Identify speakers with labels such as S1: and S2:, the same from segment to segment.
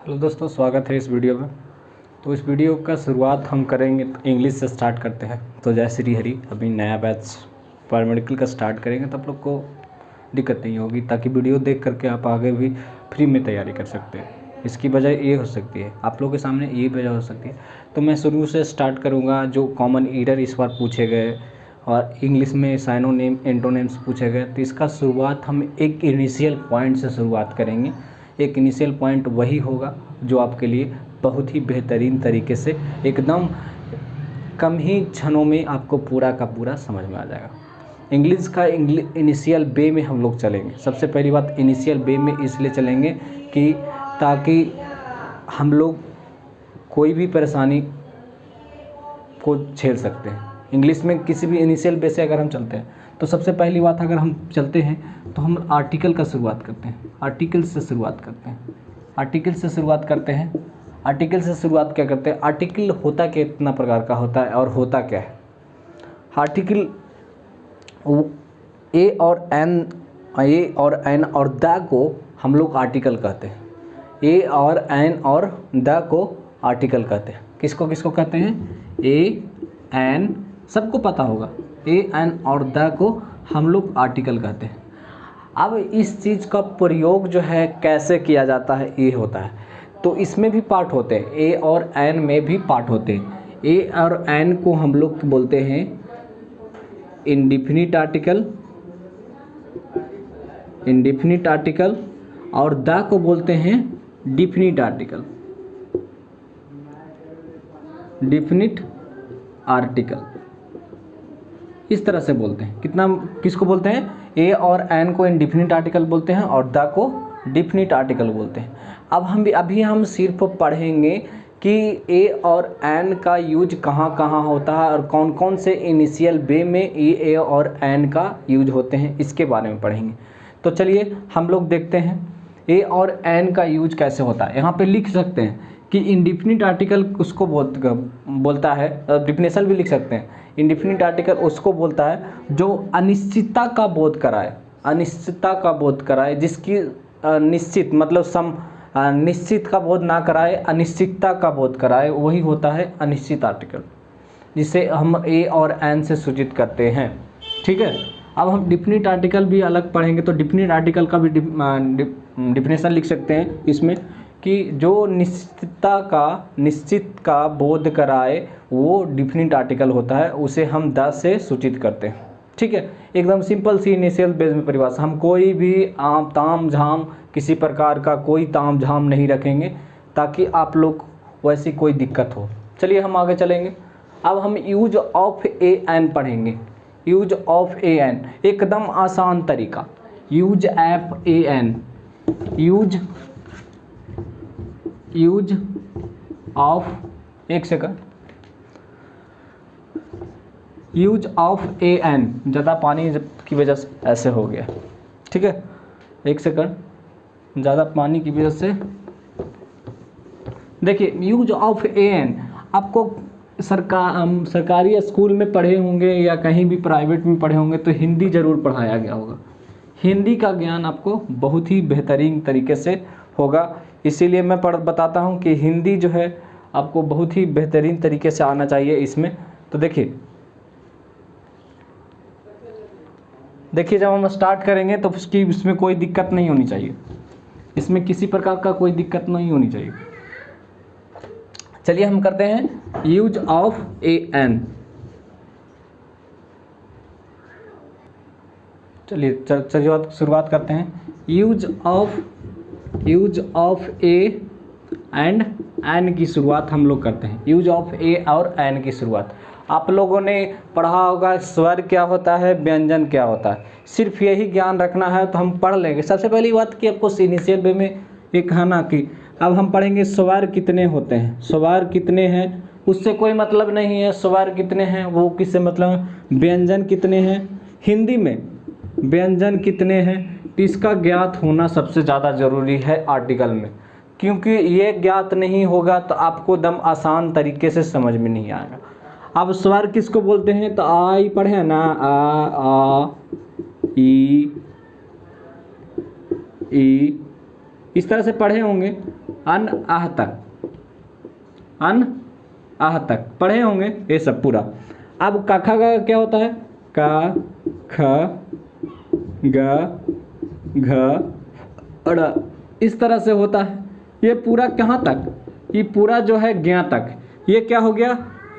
S1: Hello दोस्तों, स्वागत है इस वीडियो में। तो इस वीडियो का शुरुआत हम करेंगे इंग्लिश से स्टार्ट करते हैं। तो जय श्री हरि। अभी नया बैच पैरामेडिकल का स्टार्ट करेंगे तो आप लोग को दिक्कत नहीं होगी, ताकि वीडियो देख करके आप आगे भी फ्री में तैयारी कर सकते हैं। इसकी वजह ये हो सकती है, आप लोगों के सामने ये वजह हो सकती है। तो मैं शुरू से स्टार्ट करूँगा। जो कॉमन एरर इस बार पूछे गए और इंग्लिश में साइनोनिम एंटोनिम्स पूछे गए, तो इसका शुरुआत हम एक इनिशियल पॉइंट से शुरुआत करेंगे। एक इनिशियल पॉइंट वही होगा जो आपके लिए बहुत ही बेहतरीन तरीके से एकदम कम ही क्षणों में आपको पूरा का पूरा समझ में आ जाएगा। इंग्लिश का इनिशियल वे में हम लोग चलेंगे। सबसे पहली बात, इनिशियल वे में इसलिए चलेंगे कि ताकि हम लोग कोई भी परेशानी को झेल सकते हैं। इंग्लिश में किसी भी इनिशियल वे से अगर हम चलते हैं तो सबसे पहली बात, अगर हम चलते हैं तो हम आर्टिकल का शुरुआत करते हैं। आर्टिकल से शुरुआत करते हैं। आर्टिकल से शुरुआत करते हैं। आर्टिकल से शुरुआत क्या करते हैं? आर्टिकल होता कितना प्रकार का होता है और होता क्या है? आर्टिकल ए और एन और द को हम लोग आर्टिकल कहते हैं। ए और एन और द को आर्टिकल कहते हैं। किसको किसको कहते हैं? ए एन, सबको पता होगा। ए एन और द को हम लोग आर्टिकल कहते हैं। अब इस चीज़ का प्रयोग जो है कैसे किया जाता है, ये होता है। तो इसमें भी पार्ट होते हैं, ए और एन में भी पार्ट होते हैं। ए और एन को हम लोग बोलते हैं इंडिफिनिट आर्टिकल, इंडिफिनिट आर्टिकल, और द को बोलते हैं डिफिनिट आर्टिकल, डिफिनिट आर्टिकल। इस तरह से बोलते हैं। किसको बोलते हैं? ए और एन को इंडिफिनिट आर्टिकल बोलते हैं और द को डिफिनिट आर्टिकल बोलते हैं। अब अभी हम सिर्फ पढ़ेंगे कि ए और एन का यूज कहाँ कहाँ होता है और कौन कौन से इनिशियल वे में ए और एन का यूज होते हैं, इसके बारे में पढ़ेंगे। तो चलिए हम लोग देखते हैं ए और एन का यूज कैसे होता है। यहाँ पे लिख सकते हैं कि इंडिफिनिट आर्टिकल उसको बोलता है, डिफिनेशन भी लिख सकते हैं। इंडिफिनिट आर्टिकल उसको बोलता है जो अनिश्चितता का बोध कराए, अनिश्चितता का बोध कराए, जिसकी निश्चित मतलब निश्चित का बोध ना कराए, अनिश्चितता का बोध कराए, वही होता है अनिश्चित आर्टिकल, जिसे हम ए और एन से सूचित करते हैं। ठीक है। अब हम डिफिनिट आर्टिकल भी अलग पढ़ेंगे। तो डिफिनिट आर्टिकल का भी डिफिनेशन लिख सकते हैं इसमें कि जो निश्चित का बोध कराए वो डिफिनिट आर्टिकल होता है, उसे हम द से सूचित करते हैं। ठीक है। एकदम सिंपल सी इनिशियल बेस में परिभाषा। हम कोई भी ताम झाम, किसी प्रकार का कोई ताम झाम नहीं रखेंगे ताकि आप लोग वैसी कोई दिक्कत हो। चलिए हम आगे चलेंगे। अब हम यूज ऑफ ए एन पढ़ेंगे। यूज ऑफ ए एन एकदम आसान तरीका। Use of a an, use of, एक second, use of a an, ज़्यादा पानी की वजह से ऐसे हो गया। ठीक है, एक सेकंड, ज़्यादा पानी की वजह से। देखिए यूज ऑफ ए एन आपको सरकारी स्कूल में पढ़े होंगे या कहीं भी प्राइवेट में पढ़े होंगे तो हिंदी ज़रूर पढ़ाया गया होगा। हिंदी का ज्ञान आपको बहुत ही बेहतरीन तरीके से होगा, इसीलिए मैं बताता हूँ कि हिंदी जो है आपको बहुत ही बेहतरीन तरीके से आना चाहिए इसमें। तो देखिए जब हम स्टार्ट करेंगे तो इसमें कोई दिक्कत नहीं होनी चाहिए, इसमें किसी प्रकार का कोई दिक्कत नहीं होनी चाहिए। चलिए हम करते हैं यूज ऑफ ए एन। चलिए शुरुआत करते हैं। Use of a and an की शुरुआत हम लोग करते हैं। यूज ऑफ ए और एन की शुरुआत आप लोगों ने पढ़ा होगा, स्वर क्या होता है, व्यंजन क्या होता है, सिर्फ यही ज्ञान रखना है तो हम पढ़ लेंगे। सबसे पहली बात कि आपको इनिशियल वे में एक है ना कि अब हम पढ़ेंगे स्वर कितने होते हैं। स्वर कितने हैं उससे कोई मतलब नहीं है, स्वर कितने हैं वो किससे मतलब, व्यंजन कितने हैं, हिंदी में व्यंजन कितने हैं, इसका ज्ञात होना सबसे ज़्यादा ज़रूरी है आर्टिकल में, क्योंकि ये ज्ञात नहीं होगा तो आपको दम आसान तरीके से समझ में नहीं आएगा। अब स्वर किसको बोलते हैं? तो आई पढ़े हैं ना, आ ई, इस तरह से पढ़े होंगे। अन आह तक, अन आह तक पढ़े होंगे ये सब पूरा। अब क ख ग क्या होता है, क ख ग घ ड़, इस तरह से होता है। ये पूरा कहाँ तक, ये पूरा जो है ज्ञ तक। ये क्या हो गया,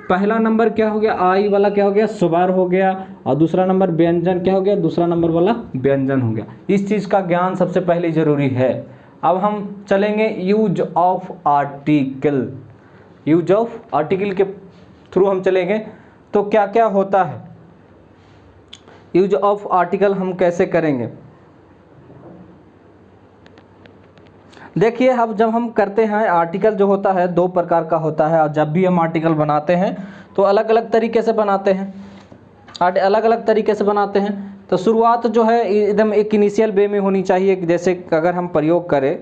S1: पहला नंबर क्या हो गया, आई वाला क्या हो गया, स्वर हो गया, और दूसरा नंबर व्यंजन क्या हो गया, दूसरा नंबर वाला व्यंजन हो गया। इस चीज़ का ज्ञान सबसे पहले जरूरी है। अब हम चलेंगे use of article, use of article के थ्रू हम चलेंगे। तो क्या क्या होता है, यूज ऑफ आर्टिकल हम कैसे करेंगे। देखिए अब जब हम करते हैं आर्टिकल जो होता है दो प्रकार का होता है, और जब भी हम आर्टिकल बनाते हैं तो अलग अलग तरीके से बनाते हैं, अलग अलग तरीके से बनाते हैं। तो शुरुआत जो है एकदम एक इनिशियल वे में होनी चाहिए। जैसे अगर हम प्रयोग करें,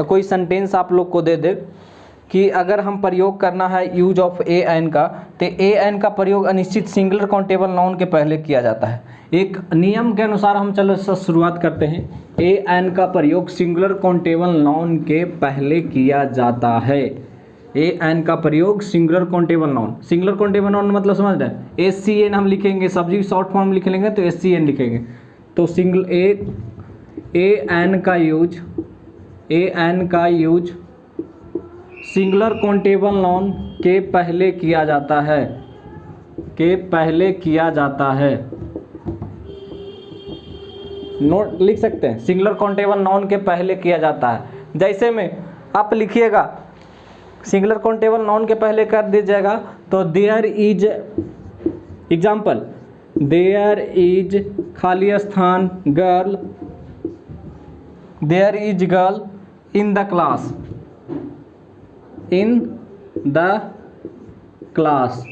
S1: कोई सेंटेंस आप लोग को दे दे कि अगर हम प्रयोग करना है यूज ऑफ ए एन का, तो ए एन का प्रयोग अनिश्चित सिंगुलर काउंटेबल नाउन के पहले किया जाता है। एक नियम के अनुसार हम चलो शुरुआत करते हैं। ए एन का प्रयोग सिंगुलर काउंटेबल नाउन के पहले किया जाता है। ए एन का प्रयोग singular countable noun, singular countable noun मतलब समझ रहे हैं, एस सी एन हम लिखेंगे, सब्जी शॉर्ट फॉर्म लिख लेंगे तो एस सी एन लिखेंगे। तो सिंगल ए एन का यूज सिंगुलर काउंटेबल नाउन के पहले किया जाता है, के पहले किया जाता है। नोट लिख सकते हैं, सिंगुलर काउंटेबल नाउन के पहले किया जाता है। जैसे में आप लिखिएगा सिंगुलर काउंटेबल नाउन के पहले कर दीजिएगा तो there is, example, there is खाली स्थान girl, there is girl in the class, in the class.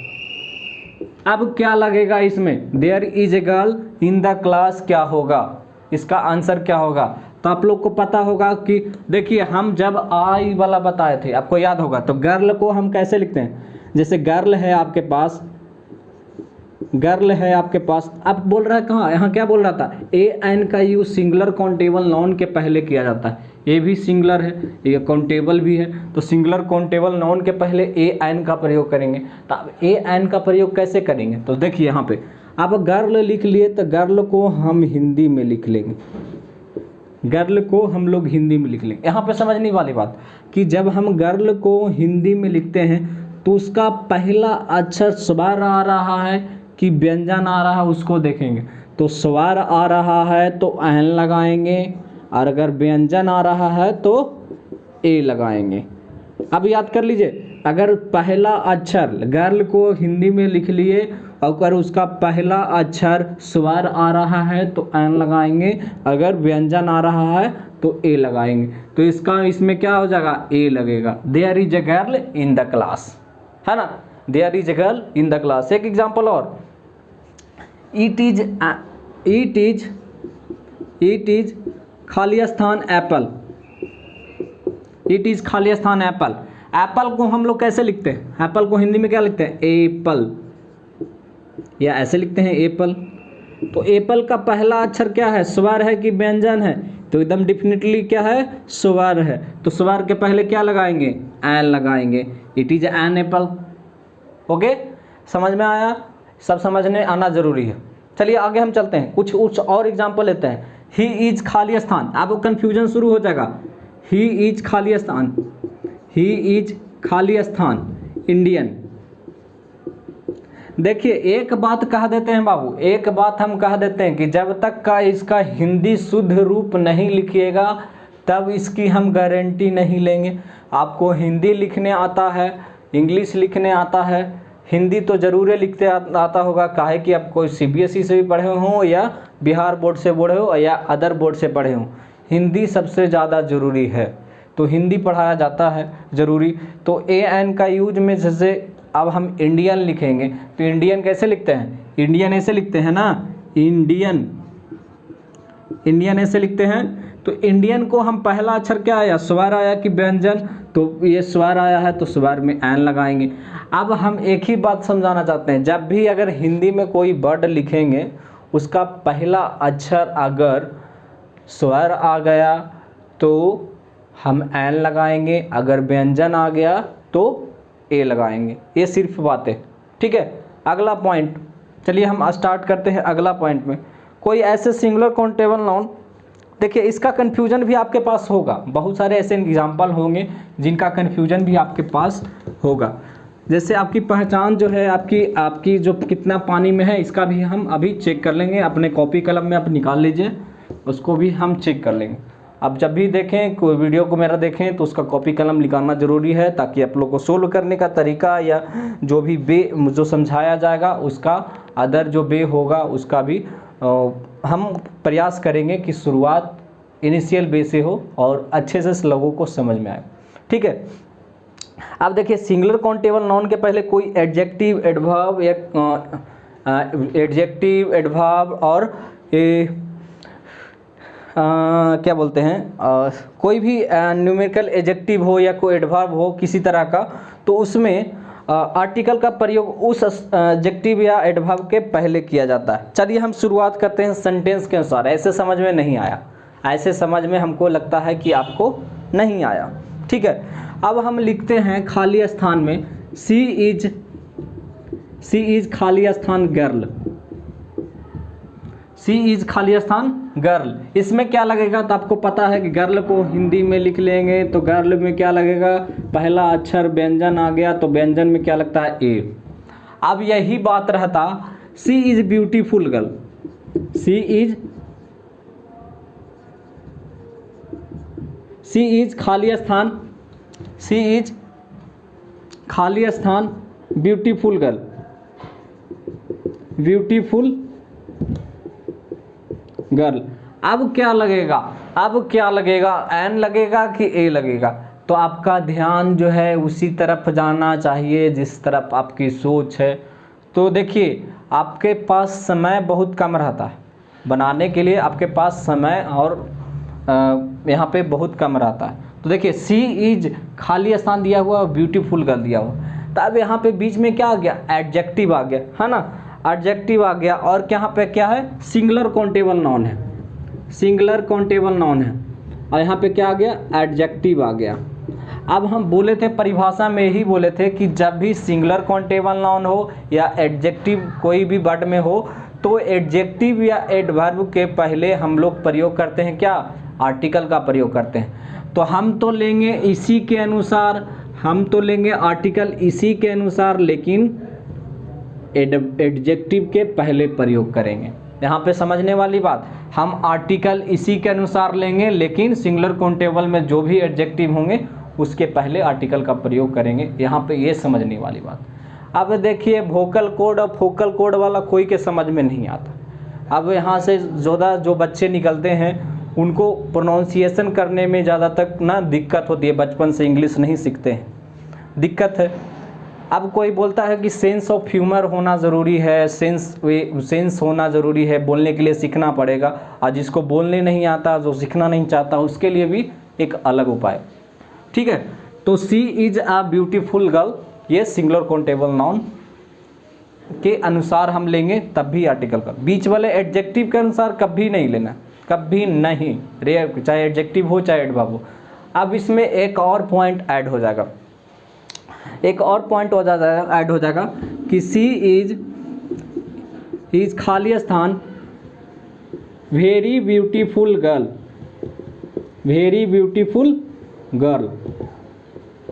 S1: अब क्या लगेगा इसमें, there is a girl in the class क्या होगा, इसका आंसर क्या होगा। तो आप लोग को पता होगा कि देखिए हम जब आई वाला बताए थे, आपको याद होगा, तो गर्ल को हम कैसे लिखते हैं, जैसे गर्ल है आपके पास, गर्ल है आपके पास, अब बोल रहा है कहाँ, यहाँ क्या बोल रहा था, ए एन का यूज सिंगुलर काउंटेबल नाउन के पहले किया जाता है। ये भी सिंगुलर है, ये काउंटेबल भी है, तो सिंगुलर काउंटेबल नाउन के पहले ए एन का प्रयोग करेंगे। तो अब ए एन का प्रयोग कैसे करेंगे, तो देखिए यहाँ पे अब गर्ल लिख लिए तो गर्ल को हम हिंदी में लिख लेंगे, गर्ल को हम लोग हिंदी में लिख लेंगे। यहाँ पे समझने वाली बात कि जब हम गर्ल को हिंदी में लिखते हैं तो उसका पहला अक्षर स्वर आ रहा है कि व्यंजन आ रहा है, उसको देखेंगे। तो स्वर आ रहा है तो एन लगाएंगे, और अगर व्यंजन आ रहा है तो ए लगाएंगे। अब याद कर लीजिए, अगर पहला अक्षर गर्ल को हिंदी में लिख लिए और अगर उसका पहला अक्षर स्वर आ रहा है तो एन लगाएंगे, अगर व्यंजन आ रहा है तो ए लगाएंगे। तो इसका इसमें क्या हो जाएगा, ए लगेगा। There is a girl in the class, है ना, there is a girl in the class. एक एग्जाम्पल और, इट इज खाली स्थान एप्पल, इट इज खाली स्थान एप्पल। एप्पल को हम लोग कैसे लिखते हैं, एप्पल को हिंदी में क्या लिखते हैं, एप्पल, या ऐसे लिखते हैं एप्पल। तो एप्पल का पहला अक्षर क्या है, स्वर है कि व्यंजन है, तो एकदम डेफिनेटली क्या है, स्वर है। तो स्वर के पहले क्या लगाएंगे, एन लगाएंगे। It is an apple. Okay, समझ में आया, सब समझने आना जरूरी है। चलिए आगे हम चलते हैं, कुछ और एग्जाम्पल लेते हैं। ही इज खाली स्थान, आपको कन्फ्यूजन शुरू हो जाएगा। ही इज खाली स्थान, ही इज खाली स्थान इंडियन। देखिए एक बात कह देते हैं बाबू, एक बात हम कह देते हैं कि जब तक का इसका हिंदी शुद्ध रूप नहीं लिखिएगा तब इसकी हम गारंटी नहीं लेंगे। आपको हिंदी लिखने आता है, इंग्लिश लिखने आता है, हिंदी तो ज़रूर लिखते आता होगा, काहे कि आप कोई सीबीएसई से भी पढ़े हों या बिहार बोर्ड से पढ़े हो या अदर बोर्ड से पढ़े हों, हिंदी सबसे ज़्यादा ज़रूरी है। तो हिंदी पढ़ाया जाता है ज़रूरी। तो ए एन का यूज में जैसे अब हम इंडियन लिखेंगे तो इंडियन कैसे लिखते हैं, इंडियन ऐसे लिखते हैं ना, इंडियन, इंडियन ऐसे लिखते हैं। तो इंडियन को हम पहला अक्षर क्या आया, स्वर आया कि व्यंजन, तो ये स्वर आया है तो स्वर में एन लगाएंगे। अब हम एक ही बात समझाना चाहते हैं, जब भी अगर हिंदी में कोई वर्ड लिखेंगे उसका पहला अक्षर अगर स्वर आ गया तो हम एन लगाएंगे, अगर व्यंजन आ गया तो ए लगाएंगे। ये सिर्फ बात है, ठीक है। अगला पॉइंट, चलिए हम स्टार्ट करते हैं अगला पॉइंट में। कोई ऐसे सिंगुलर काउंटेबल नाउन, देखिए इसका कन्फ्यूजन भी आपके पास होगा, बहुत सारे ऐसे एग्जाम्पल होंगे जिनका कन्फ्यूजन भी आपके पास होगा। जैसे आपकी पहचान जो है, आपकी जो कितना पानी में है, इसका भी हम अभी चेक कर लेंगे। अपने कॉपी कलम में आप निकाल लीजिए, उसको भी हम चेक कर लेंगे। अब जब भी देखें, कोई वीडियो को मेरा देखें तो उसका कॉपी कलम निकालना ज़रूरी है, ताकि आप लोग को सोल्व करने का तरीका या जो भी जो समझाया जाएगा उसका अदर जो होगा उसका भी हम प्रयास करेंगे कि शुरुआत इनिशियल से हो और अच्छे से लोगों को समझ में आए, ठीक है। अब देखिए सिंगुलर काउंटेबल नाउन के पहले कोई एडजेक्टिव, एडवर्ब या एडजेक्टिव, एडवर्ब और क्या बोलते हैं, कोई भी न्यूमेरिकल एडजेक्टिव हो या कोई एडवर्ब हो किसी तरह का, तो उसमें आर्टिकल का प्रयोग उस एडजेक्टिव या एडवर्ब के पहले किया जाता है। चलिए हम शुरुआत करते हैं सेंटेंस के अनुसार। ऐसे समझ में नहीं आया, ऐसे समझ में हमको लगता है कि आपको नहीं आया, ठीक है। अब हम लिखते हैं खाली स्थान में सी इज खाली स्थान गर्ल, सी इज खाली स्थान गर्ल। इसमें क्या लगेगा, तो आपको पता है कि गर्ल को हिंदी में लिख लेंगे तो गर्ल में क्या लगेगा, पहला अक्षर व्यंजन आ गया तो व्यंजन में क्या लगता है, ए। अब यही बात रहता she is beautiful girl, she is खाली स्थान, सी इज खाली स्थान ब्यूटीफुल गर्ल, ब्यूटीफुल गर्ल। अब क्या लगेगा, एन लगेगा कि ए लगेगा, तो आपका ध्यान जो है उसी तरफ जाना चाहिए जिस तरफ आपकी सोच है। तो देखिए आपके पास समय बहुत कम रहता है बनाने के लिए, आपके पास समय और यहाँ पे बहुत कम रहता है। तो देखिए सी इज खाली स्थान दिया हुआ, ब्यूटीफुल गर्ल दिया हुआ, तो अब यहाँ पे बीच में क्या आ गया, एडजेक्टिव आ गया, है ना, एडजेक्टिव आ गया। और यहाँ पे क्या है, सिंगुलर काउंटेबल नाउन है, सिंगुलर काउंटेबल नाउन है, और यहाँ पे क्या आ गया, एडजेक्टिव आ गया। अब हम बोले थे परिभाषा में ही बोले थे कि जब भी सिंगुलर काउंटेबल नाउन हो या एडजेक्टिव कोई भी वर्ड में हो, तो एडजेक्टिव या एडवर्ब के पहले हम लोग प्रयोग करते हैं क्या, आर्टिकल का प्रयोग करते हैं। तो हम तो लेंगे इसी के अनुसार, हम तो लेंगे आर्टिकल इसी के अनुसार, लेकिन एडजेक्टिव के पहले प्रयोग करेंगे। यहाँ पे समझने वाली बात, हम आर्टिकल इसी के अनुसार लेंगे, लेकिन सिंगुलर काउंटेबल में जो भी एडजेक्टिव होंगे उसके पहले आर्टिकल का प्रयोग करेंगे। यहाँ पे ये समझने वाली बात। अब देखिए वोकल कोड और फोकल कोड वाला कोई के समझ में नहीं आता। अब यहाँ से ज़्यादा जो बच्चे निकलते हैं उनको प्रोनाउंसिएशन करने में ज़्यादा तक ना दिक्कत होती है, बचपन से इंग्लिश नहीं सीखते हैं, दिक्कत है। अब कोई बोलता है कि सेंस ऑफ ह्यूमर होना ज़रूरी है, सेंस होना ज़रूरी है, बोलने के लिए सीखना पड़ेगा। और जिसको बोलने नहीं आता, जो सीखना नहीं चाहता, उसके लिए भी एक अलग उपाय, ठीक है। तो सी इज अ ब्यूटीफुल गर्ल, ये सिंगुलर काउंटेबल नाउन के अनुसार हम लेंगे, तब भी आर्टिकल का। बीच वाले एडजेक्टिव के अनुसार कभी नहीं लेना, कभी नहीं, रेयर, चाहे एडजेक्टिव हो चाहे एडवर्ब हो। अब इसमें एक और पॉइंट ऐड हो जाएगा, एक और पॉइंट ऐड हो जाएगा कि सी इज खाली स्थान very beautiful girl, very beautiful girl.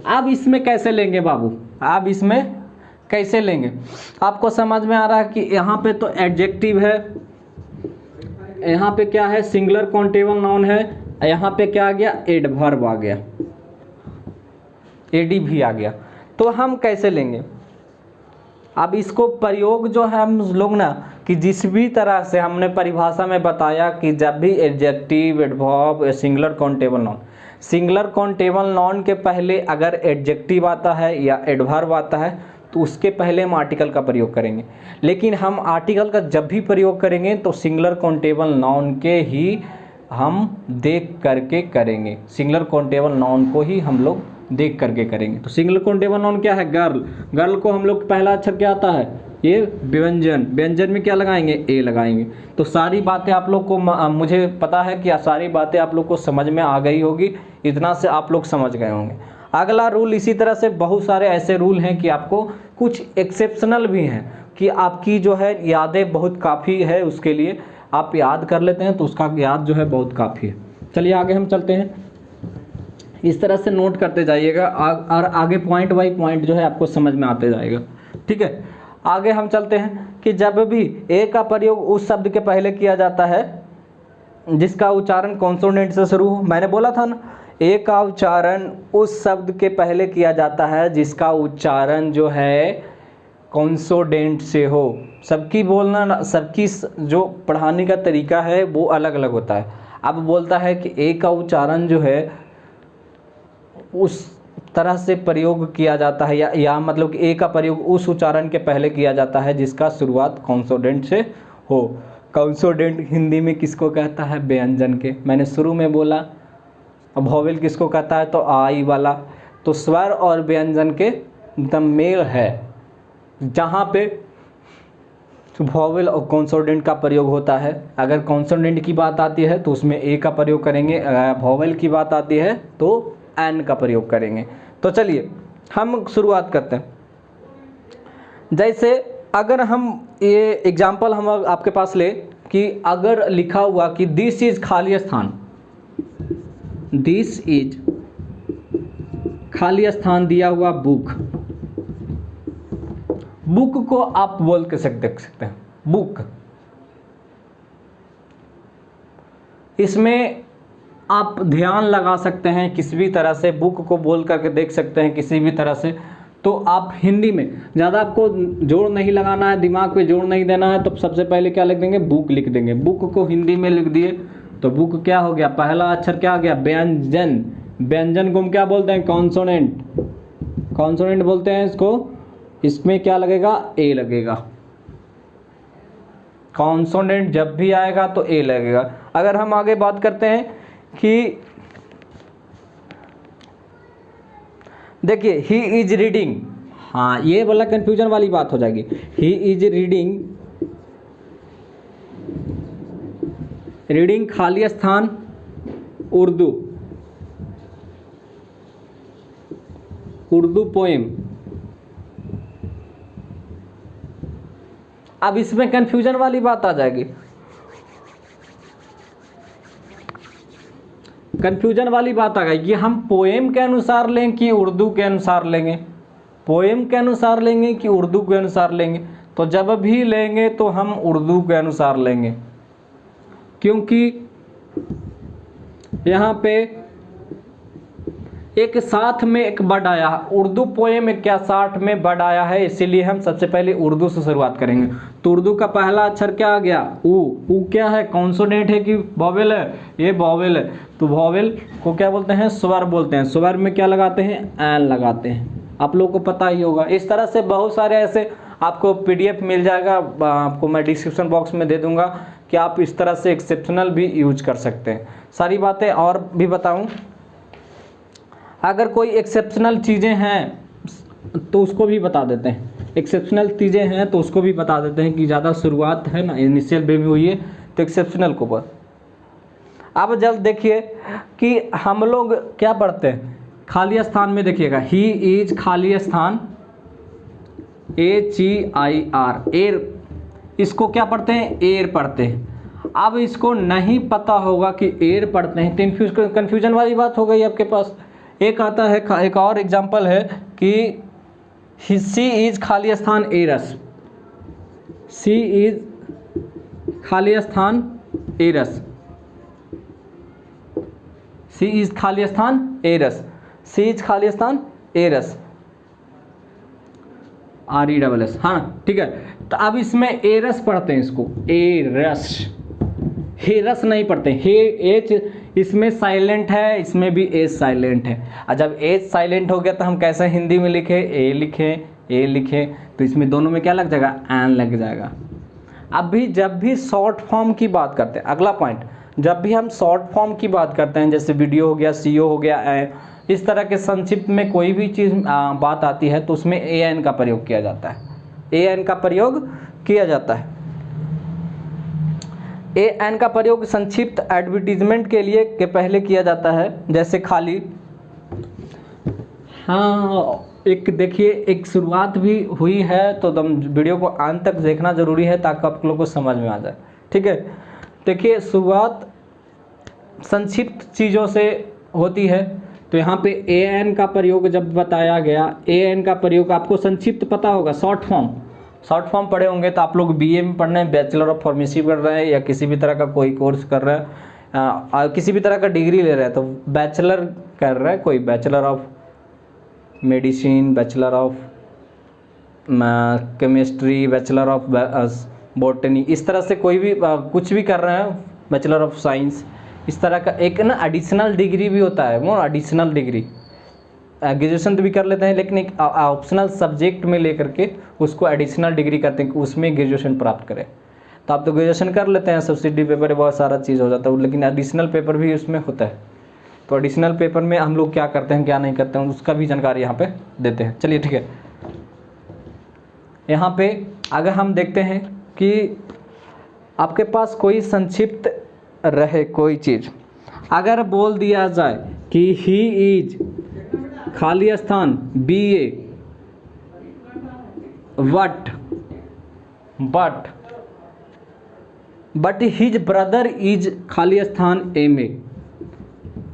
S1: अब इसमें कैसे लेंगे बाबू, अब इसमें कैसे लेंगे, आपको समझ में आ रहा है कि यहाँ पे तो एडजेक्टिव है, यहाँ पे क्या है, सिंगुलर काउंटेबल नाउन है, यहाँ पे क्या आ गया, एडवर्ब आ गया, एडी भी आ गया। तो हम कैसे लेंगे, अब इसको प्रयोग जो है हम लोग ना, कि जिस भी तरह से हमने परिभाषा में बताया कि जब भी adjective, adverb, singular countable noun, singular countable noun के पहले अगर एडजेक्टिव आता है या एडवर्ब आता है तो उसके पहले हम आर्टिकल का प्रयोग करेंगे। लेकिन हम आर्टिकल का जब भी प्रयोग करेंगे तो सिंगुलर काउंटेबल नाउन के ही हम देख करके करेंगे, सिंगुलर काउंटेबल नाउन को ही हम लोग देख करके करेंगे। तो सिंगुलर काउंटेबल नाउन क्या है, गर्ल। गर्ल को हम लोग पहला अक्षर क्या आता है, ये व्यंजन, व्यंजन में क्या लगाएंगे, ए लगाएंगे। तो सारी बातें आप लोग को मुझे पता है कि सारी बातें आप लोग को समझ में आ गई होगी। इतना से आप लोग समझ गए होंगे। अगला रूल इसी तरह से बहुत सारे ऐसे रूल हैं कि आपको कुछ एक्सेप्शनल भी हैं कि आपकी जो है यादें बहुत काफ़ी है, उसके लिए आप याद कर लेते हैं तो उसका याद जो है बहुत काफ़ी है। चलिए आगे हम चलते हैं, इस तरह से नोट करते जाइएगा और आगे पॉइंट बाई पॉइंट जो है आपको समझ में आते जाएगा। ठीक है, आगे हम चलते हैं कि जब भी ए का प्रयोग उस शब्द के पहले किया जाता है जिसका उच्चारण कॉन्सोनेंट से शुरू हो। मैंने बोला था ना, ए का उच्चारण उस शब्द के पहले किया जाता है जिसका उच्चारण जो है कॉन्सोनेंट से हो। सबकी बोलना, सबकी जो पढ़ाने का तरीका है वो अलग अलग होता है। अब बोलता है कि ए का उच्चारण जो है उस तरह से प्रयोग किया जाता है या मतलब कि ए का प्रयोग उस उच्चारण के पहले किया जाता है जिसका शुरुआत कॉन्सोनेंट से हो। कॉन्सोनेंट हिंदी में किसको कहता है? व्यंजन के। मैंने शुरू में बोला। अब वॉवेल किसको कहता है? तो आई वाला। तो स्वर और व्यंजन के एकदम मेल है, जहाँ पे वॉवेल और कॉन्सोनेंट का प्रयोग होता है। अगर कॉन्सोनेंट की बात आती है तो उसमें ए का प्रयोग करेंगे, वॉवेल की बात आती है तो एन का प्रयोग करेंगे। तो चलिए हम शुरुआत करते हैं। जैसे अगर हम ये एग्जाम्पल हम आपके पास ले कि अगर लिखा हुआ कि दिस इज खाली स्थान, दिस इज खाली स्थान दिया हुआ बुक, बुक को आप बोल के देख सकते हैं बुक। इसमें आप ध्यान लगा सकते हैं किसी भी तरह से, बुक को बोल करके देख सकते हैं किसी भी तरह से। तो आप हिंदी में ज़्यादा आपको जोड़ नहीं लगाना है, दिमाग पे जोड़ नहीं देना है, तो सबसे पहले क्या लिख देंगे? बुक लिख देंगे। बुक को हिंदी में लिख दिए तो बुक क्या हो गया? पहला अक्षर क्या आ गया? व्यंजन। व्यंजन को हम क्या बोलते हैं? कॉन्सोनेंट। कॉन्सोनेंट बोलते हैं इसको। इसमें क्या लगेगा? ए लगेगा। कॉन्सोनेंट जब भी आएगा तो ए लगेगा। अगर हम आगे बात करते हैं कि देखिए ही इज रीडिंग, हाँ ये वाला कंफ्यूजन वाली बात हो जाएगी। ही इज रीडिंग, रीडिंग खाली स्थान उर्दू, उर्दू पोएम। अब इसमें कंफ्यूजन वाली बात आ जाएगी। कंफ्यूजन वाली बात आ गई कि हम पोएम के अनुसार लें कि उर्दू के अनुसार लेंगे, पोएम के अनुसार लेंगे कि उर्दू के अनुसार लेंगे। तो जब भी लेंगे तो हम उर्दू के अनुसार लेंगे, क्योंकि यहाँ पे एक साथ में एक वर्ड आया है, उर्दू पोएम एक क्या साथ में वर्ड आया है, इसीलिए हम सबसे पहले उर्दू से शुरुआत करेंगे। तो उर्दू का पहला अक्षर क्या आ गया? ऊ क्या है? कॉन्सोनेंट है कि वॉवेल है? ये वॉवेल है। तो वॉवेल को क्या बोलते हैं? स्वर बोलते हैं। स्वर में क्या लगाते हैं? एन लगाते हैं। आप लोगों को पता ही होगा। इस तरह से बहुत सारे ऐसे आपको PDF मिल जाएगा, आपको मैं डिस्क्रिप्शन बॉक्स में दे दूंगा कि आप इस तरह से एक्सेप्शनल भी यूज कर सकते हैं। सारी बातें और भी बताऊं, अगर कोई एक्सेप्शनल चीज़ें हैं तो उसको भी बता देते हैं। एक्सेप्शनल चीज़ें हैं तो उसको भी बता देते हैं कि ज़्यादा शुरुआत है ना इनिशियल वे में हुई है तो एक्सेप्शनल को पर। अब जब देखिए कि हम लोग क्या पढ़ते हैं खाली स्थान में, देखिएगा ही इज खाली स्थान HEIR, एर, इसको क्या पढ़ते हैं? एर पढ़ते हैं। अब इसको नहीं पता होगा कि एर पढ़ते हैं तो कन्फ्यूजन वाली बात हो गई आपके पास। एक आता है, एक और एग्जाम्पल है कि सी इज खाली स्थान एरस, सी इज खाली स्थान एरस, सी इज खाली स्थान एरस, सी इज खाली स्थान एरस, RESS, हाँ ठीक है। तो अब इसमें एरस पढ़ते हैं, इसको एरस, हेरस नहीं पढ़ते। हे एच इसमें साइलेंट है, इसमें भी एच साइलेंट है। और जब एच साइलेंट हो गया तो हम कैसे हिंदी में लिखें? ए लिखें, तो इसमें दोनों में क्या लग जाएगा? एन लग जाएगा। अभी जब भी शॉर्ट फॉर्म की बात करते हैं, अगला पॉइंट, जब भी हम शॉर्ट फॉर्म की बात करते हैं, जैसे वीडियो हो गया, CO हो गया, इस तरह के संक्षिप्त में कोई भी चीज़ बात आती है तो उसमें AN का प्रयोग किया जाता है, AN का प्रयोग किया जाता है। AN का प्रयोग संक्षिप्त एडवर्टीजमेंट के लिए के पहले किया जाता है, जैसे खाली। हाँ, एक देखिए, एक शुरुआत भी हुई है तो तुम वीडियो को अंत तक देखना ज़रूरी है ताकि आप लोग को समझ में आ जाए। ठीक है, देखिए शुरुआत संक्षिप्त चीज़ों से होती है, तो यहाँ पे AN का प्रयोग जब बताया गया, AN का प्रयोग आपको संक्षिप्त पता होगा, शॉर्ट फॉर्म पढ़े होंगे तो आप लोग BA में पढ़ रहे हैं, बैचलर ऑफ फार्मेसी कर रहे हैं, या किसी भी तरह का कोई कोर्स कर रहे हैं, किसी भी तरह का डिग्री ले रहे हैं तो बैचलर कर रहे हैं, कोई bachelor of medicine, bachelor of chemistry, bachelor of botany, इस तरह से कोई भी कुछ भी कर रहे हैं, बैचलर ऑफ साइंस, इस तरह का एक ना एडिशनल डिग्री भी होता है, वो एडिशनल डिग्री। ग्रेजुएशन तो भी कर लेते हैं लेकिन एक ऑप्शनल सब्जेक्ट में लेकर के उसको एडिशनल डिग्री करते हैं कि उसमें ग्रेजुएशन प्राप्त करें। तो आप तो ग्रेजुएशन कर लेते हैं, सब्सिडी पेपर बहुत सारा चीज़ हो जाता है, लेकिन एडिशनल पेपर भी उसमें होता है। तो एडिशनल पेपर में हम लोग क्या करते हैं क्या नहीं करते हैं उसका भी जानकारी यहाँ पे देते हैं। चलिए ठीक है, यहाँ पे अगर हम देखते हैं कि आपके पास कोई संक्षिप्त रहे कोई चीज़, अगर बोल दिया जाए कि ही इज खाली स्थान BA but his brother is खाली स्थान MA,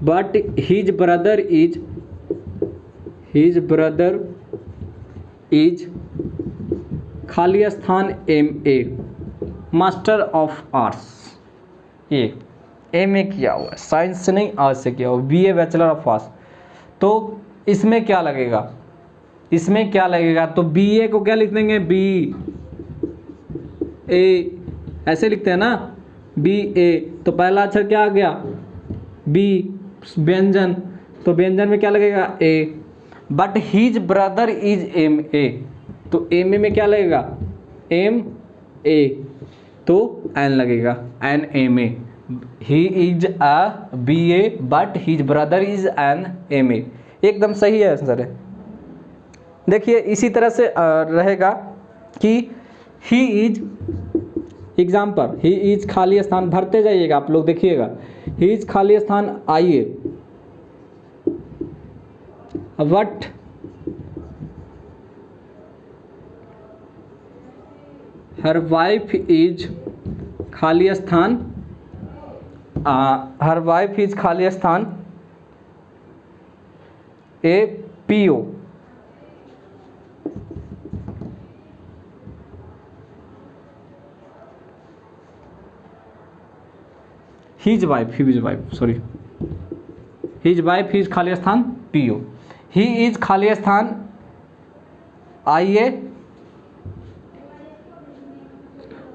S1: but his brother is खाली स्थान MA मास्टर ऑफ आर्ट्स। ये MA किया हुआ है, साइंस से नहीं आर्ट्स से किया हुआ, BA बैचलर ऑफ आर्ट्स। तो इसमें क्या लगेगा, तो BA को क्या लिख देंगे, BA ऐसे लिखते हैं ना, BA। तो पहला अक्षर क्या आ गया, B, व्यंजन, तो व्यंजन में क्या लगेगा, A। But his brother is MA, तो MA में क्या लगेगा, MA, तो N लगेगा, NMA। He is a BA but his brother is an MA, एकदम सही है आंसर है। देखिए इसी तरह से रहेगा कि he is, example, he is खाली स्थान भरते जाइएगा आप लोग, देखिएगा ही इज खाली स्थान IA, what her wife is खाली स्थान, हर वाइफ इज खाली स्थान APO, हिज वाइफ इज खाली स्थान PO, ही इज खाली स्थान IA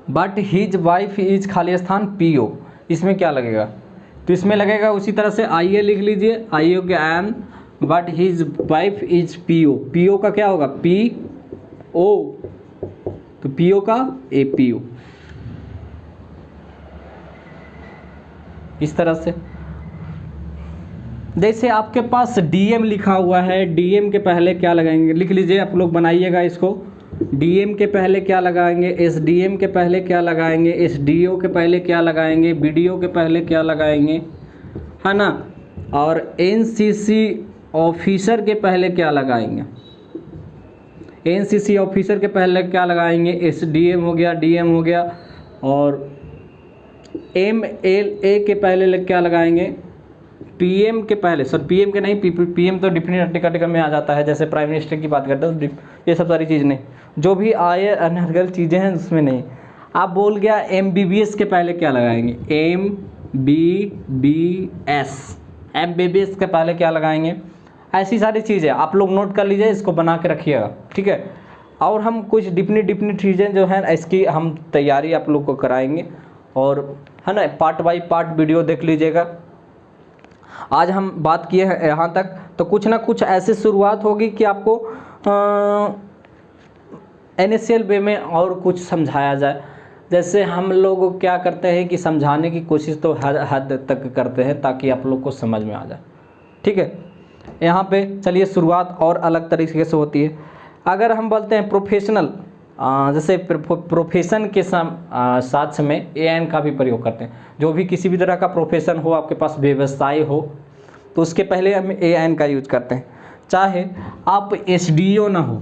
S1: but his wife is खाली स्थान PO। इसमें क्या लगेगा, तो इसमें लगेगा उसी तरह से IA लिख लीजिए, IA के N, but his wife is PO का क्या होगा, PO, तो PO का APO। इस तरह से जैसे आपके पास DM लिखा हुआ है, DM के पहले क्या लगाएंगे, लिख लीजिए आप लोग, बनाइएगा इसको। DM के पहले क्या लगाएंगे, SDM के पहले क्या लगाएंगे, SDO के पहले क्या लगाएंगे, BDO के पहले क्या लगाएंगे, है ना, और NCC ऑफिसर के पहले क्या लगाएंगे, NCC ऑफिसर के पहले क्या लगाएंगे, SDM हो गया, DM हो गया, और MLA के पहले क्या लगाएंगे, PM के पहले, सर PM के नहीं, PM तो डिफरेंट आर्टिकल में आ जाता है, जैसे प्राइम मिनिस्टर की बात करते हैं, ये सब सारी चीज़ नहीं, जो भी आए अनर्गल चीज़ें हैं उसमें नहीं। आप बोल गया MBBS के पहले क्या लगाएंगे, MBBS के पहले क्या लगाएंगे, ऐसी सारी चीज़ें आप लोग नोट कर लीजिए, इसको बना के रखिएगा, ठीक है। और हम कुछ डिफरेंट चीज़ें जो हैं इसकी हम तैयारी आप लोग को कराएंगे, और है ना, पार्ट बाई पार्ट वीडियो देख लीजिएगा। आज हम बात किए हैं यहाँ तक, तो कुछ ना कुछ ऐसे शुरुआत होगी कि आपको NaCl वे में और कुछ समझाया जाए। जैसे हम लोग क्या करते हैं कि समझाने की कोशिश तो हर हद तक करते हैं ताकि आप लोग को समझ में आ जाए, ठीक है। यहाँ पे चलिए शुरुआत और अलग तरीके से होती है। अगर हम बोलते हैं प्रोफेशनल, जैसे प्रोफेशन के साथ में ए एन का भी प्रयोग करते हैं। जो भी किसी भी तरह का प्रोफेशन हो, आपके पास व्यवसाय हो, तो उसके पहले हम ए एन का यूज करते हैं। चाहे आप एस डी ओ ना हो,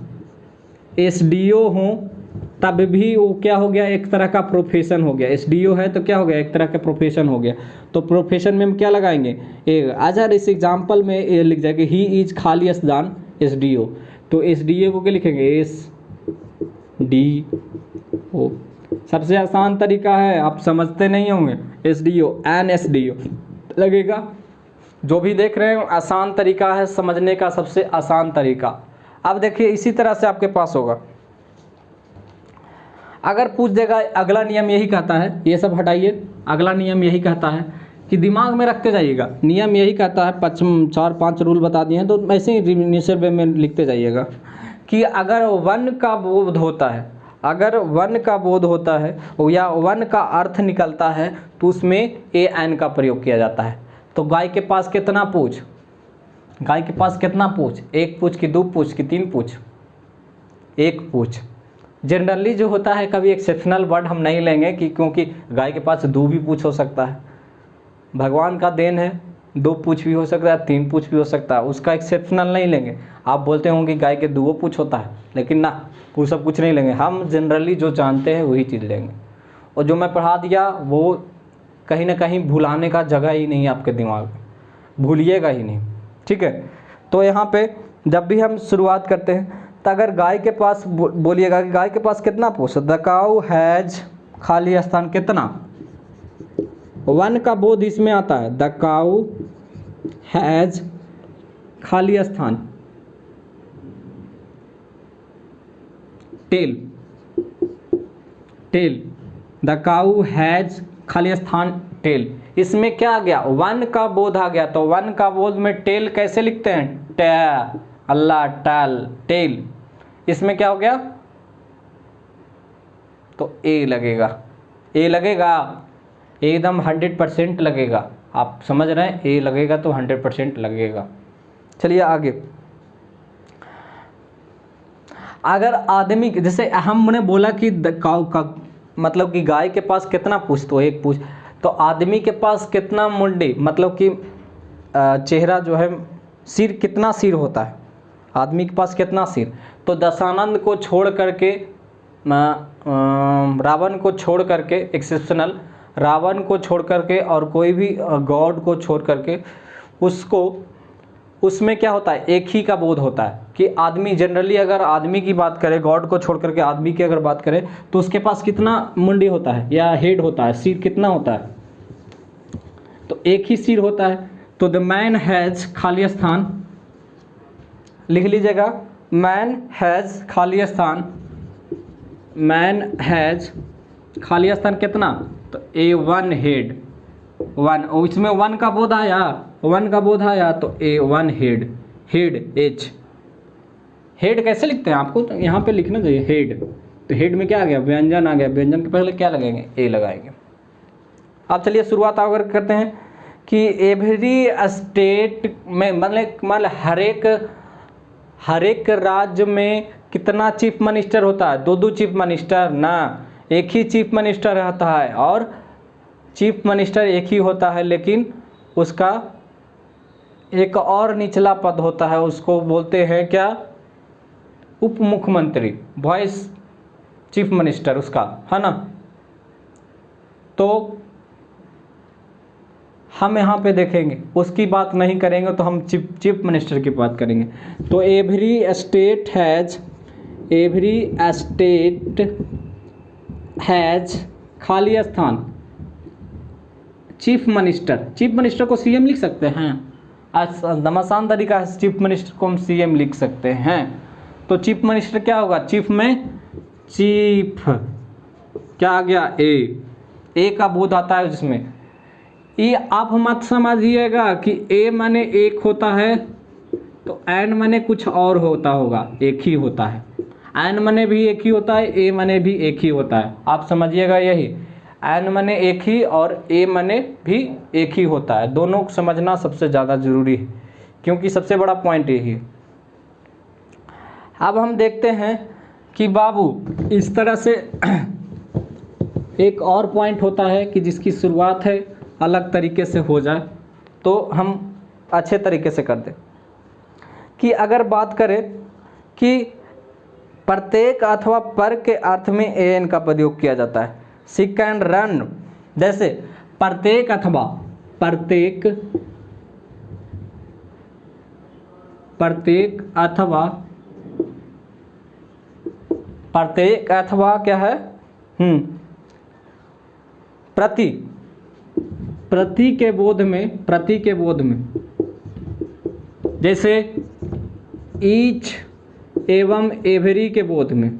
S1: एस डी ओ हो तब भी वो क्या हो गया, एक तरह का प्रोफेशन हो गया। एस डी ओ है तो क्या हो गया, एक तरह का प्रोफेशन हो गया। तो प्रोफेशन में हम क्या लगाएंगे, अगर इस एग्जाम्पल में ये लिख जाएगा ही इज खालिस दान एस डी ओ, तो एस डी ओ को क्या लिखेंगे, एस डी ओ। सबसे आसान तरीका है, आप समझते नहीं होंगे, S D O, an S D O लगेगा। जो भी देख रहे हैं आसान तरीका है समझने का, सबसे आसान तरीका। अब देखिए इसी तरह से आपके पास होगा, अगर पूछ देगा, अगला नियम यही कहता है, ये सब हटाइए, अगला नियम यही कहता है कि दिमाग में रखते जाइएगा। नियम यही कहता है, 4-5 रूल बता दिए हैं, तो ऐसे ही इनिशियल वे में लिखते जाइएगा कि अगर वन का बोध होता है, अगर वन का बोध होता है या वन का अर्थ निकलता है, तो उसमें ए एन का प्रयोग किया जाता है। तो गाय के पास कितना पूछ, गाय के पास कितना पूछ, 1 पूछ कि 2 पूछ कि 3 पूछ, 1 पूछ। जनरली जो होता है, कभी एक्सेप्शनल वर्ड हम नहीं लेंगे कि क्योंकि गाय के पास 2 भी पूछ हो सकता है, भगवान का देन है, 2 पूछ भी हो सकता है, 3 पूछ भी हो सकता है, उसका एक्सेप्शनल नहीं लेंगे। आप बोलते होंगे गाय के 2 पूछ होता है, लेकिन ना, वो सब कुछ नहीं लेंगे, हम जनरली जो जानते हैं वही चीज़ लेंगे। और जो मैं पढ़ा दिया वो कहीं ना कहीं भुलाने का जगह ही नहीं है आपके दिमाग में, भूलिएगा ही नहीं, ठीक है। तो यहाँ पे जब भी हम शुरुआत करते हैं, तो अगर गाय के पास बोलिएगा कि गाय के पास कितना पूछ, द काऊ हैज खाली स्थान कितना, वन का बोध इसमें आता है, द काऊ हैज खाली स्थान, tail, tail, the cow has खाली स्थान टेल। इसमें क्या आ गया, वन का बोध आ गया। तो वन का बोध में टेल कैसे लिखते हैं, टे, अल्लाह, टल, टेल। इसमें क्या हो गया, तो ए लगेगा, ए लगेगा, एकदम 100% लगेगा। आप समझ रहे हैं, ए लगेगा तो 100% लगेगा। चलिए आगे, अगर आदमी, जैसे हमने बोला कि काऊ का मतलब कि गाय के पास कितना पूछ, तो 1 पूछ। तो आदमी के पास कितना मुंडी, मतलब कि चेहरा जो है, सिर कितना सिर होता है, आदमी के पास कितना सिर। तो दशानंद को छोड़ करके, रावण को छोड़ करके, एक्सेप्शनल रावण को छोड़ करके और कोई भी गॉड को छोड़ करके, उसको, उसमें क्या होता है, एक ही का बोध होता है कि आदमी, जनरली अगर आदमी की बात करें, गॉड को छोड़ करके आदमी की अगर बात करें, तो उसके पास कितना मुंडी होता है या हेड होता है, सिर कितना होता है, तो एक ही सिर होता है। तो द मैन हैज खाली स्थान, लिख लीजिएगा, मैन हैज खाली स्थान, मैन हैज खाली स्थान कितना, तो ए 1 हेड, 1, इसमें 1 का बोध आया, 1 का बोध आया, तो ए 1 हेड, हेड एच, हेड कैसे लिखते हैं आपको, तो यहाँ पे लिखना चाहिए हेड। तो हेड में क्या आ गया, व्यंजन आ गया, व्यंजन के पहले क्या लगाएंगे, ए लगाएंगे। अब चलिए शुरुआत अगर करते हैं कि एवरी स्टेट में, मतलब हर एक राज्य में कितना चीफ मिनिस्टर होता है, 2 चीफ मिनिस्टर ना, एक ही चीफ मिनिस्टर रहता है। और चीफ मिनिस्टर एक ही होता है, लेकिन उसका एक और निचला पद होता है, उसको बोलते हैं क्या, उप मुख्यमंत्री, वाइस चीफ मिनिस्टर उसका, है ना। तो हम यहाँ पे देखेंगे, उसकी बात नहीं करेंगे, तो हम चीफ मिनिस्टर की बात करेंगे। तो एवरी स्टेट हैज खाली स्थान, चीफ मिनिस्टर को सीएम लिख सकते हैं, आसान तरीका है, चीफ मिनिस्टर को हम सीएम लिख सकते हैं। तो चीफ मिनिस्टर क्या होगा, चीफ में चीफ क्या आ गया, ए का बोध आता है जिसमें। ये आप मत समझिएगा कि ए माने एक होता है तो एन माने कुछ और होता होगा, एक ही होता है। एन माने भी एक ही होता है, ए माने भी एक ही होता है, आप समझिएगा यही। एन माने एक ही और ए माने भी एक ही होता है, दोनों को समझना सबसे ज़्यादा ज़रूरी है, क्योंकि सबसे बड़ा पॉइंट यही है। अब हम देखते हैं कि बाबू इस तरह से एक और पॉइंट होता है कि जिसकी शुरुआत है अलग तरीके से हो जाए तो हम अच्छे तरीके से कर दें। कि अगर बात करें कि प्रत्येक अथवा पर के अर्थ में एन का प्रयोग किया जाता है। सी कैन रन, जैसे प्रत्येक अथवा, प्रत्येक अथवा क्या है, प्रति के बोध में, जैसे ईच एवं एवरी के बोध में,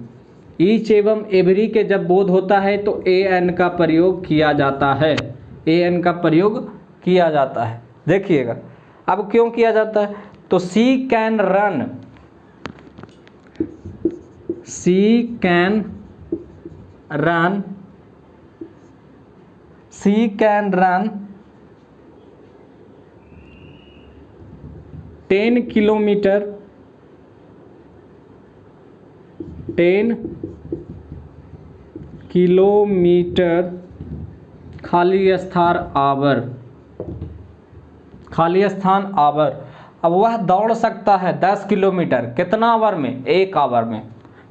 S1: ईच एवं एवरी के जब बोध होता है तो ए एन का प्रयोग किया जाता है, ए एन का प्रयोग किया जाता है। देखिएगा अब क्यों किया जाता है, तो she can run, she can run 10 kilometre खाली स्थान आवर। अब वह दौड़ सकता है 10 किलोमीटर, कितना आवर में, 1 आवर में।